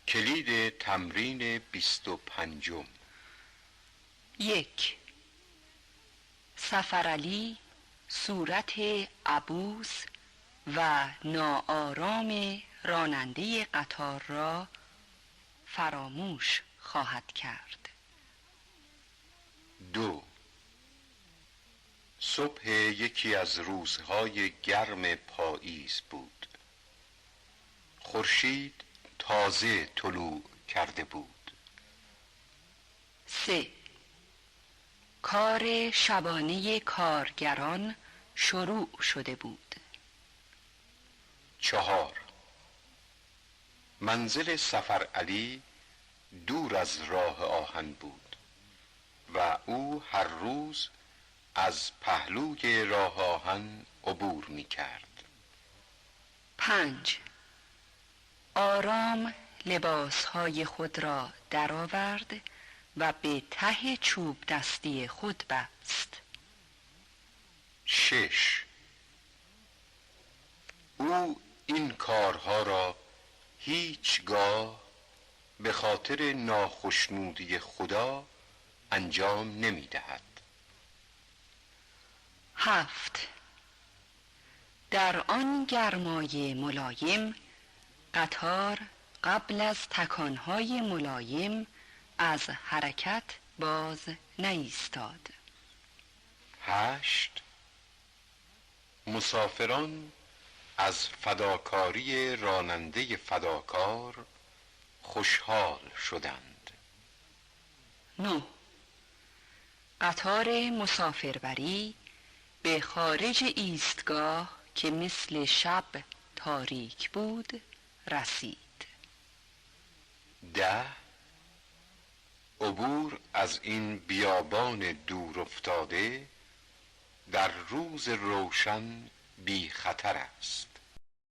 کلید تمرین 25. 1. سفرعلی صورت عبوس و ناآرام راننده قطار را فراموش خواهد کرد. 2. صبح یکی از روزهای گرم پاییز بود. خورشید تازه طلوع کرده بود. 3. کار شبانه کارگران شروع شده بود. 4. منزل سفرعلی دور از راه آهن بود و او هر روز از پهلوی راه آهن عبور می کرد. 5. آرام لباسهای خود را درآورد و به ته چوب دستی خود بست. 6. او این کارها را هیچگاه به خاطر ناخشنودی خدا انجام نمی دهد. 7. در آن گرمای ملایم قطار قبل از تکانهای ملایم از حرکت باز نایستاد. 8. مسافران از فداکاری راننده فداکار خوشحال شدند. 9. قطار مسافربری به خارج ایستگاه که مثل شب تاریک بود رسید. 10. عبور از این بیابان دور افتاده در روز روشن بی خطر است.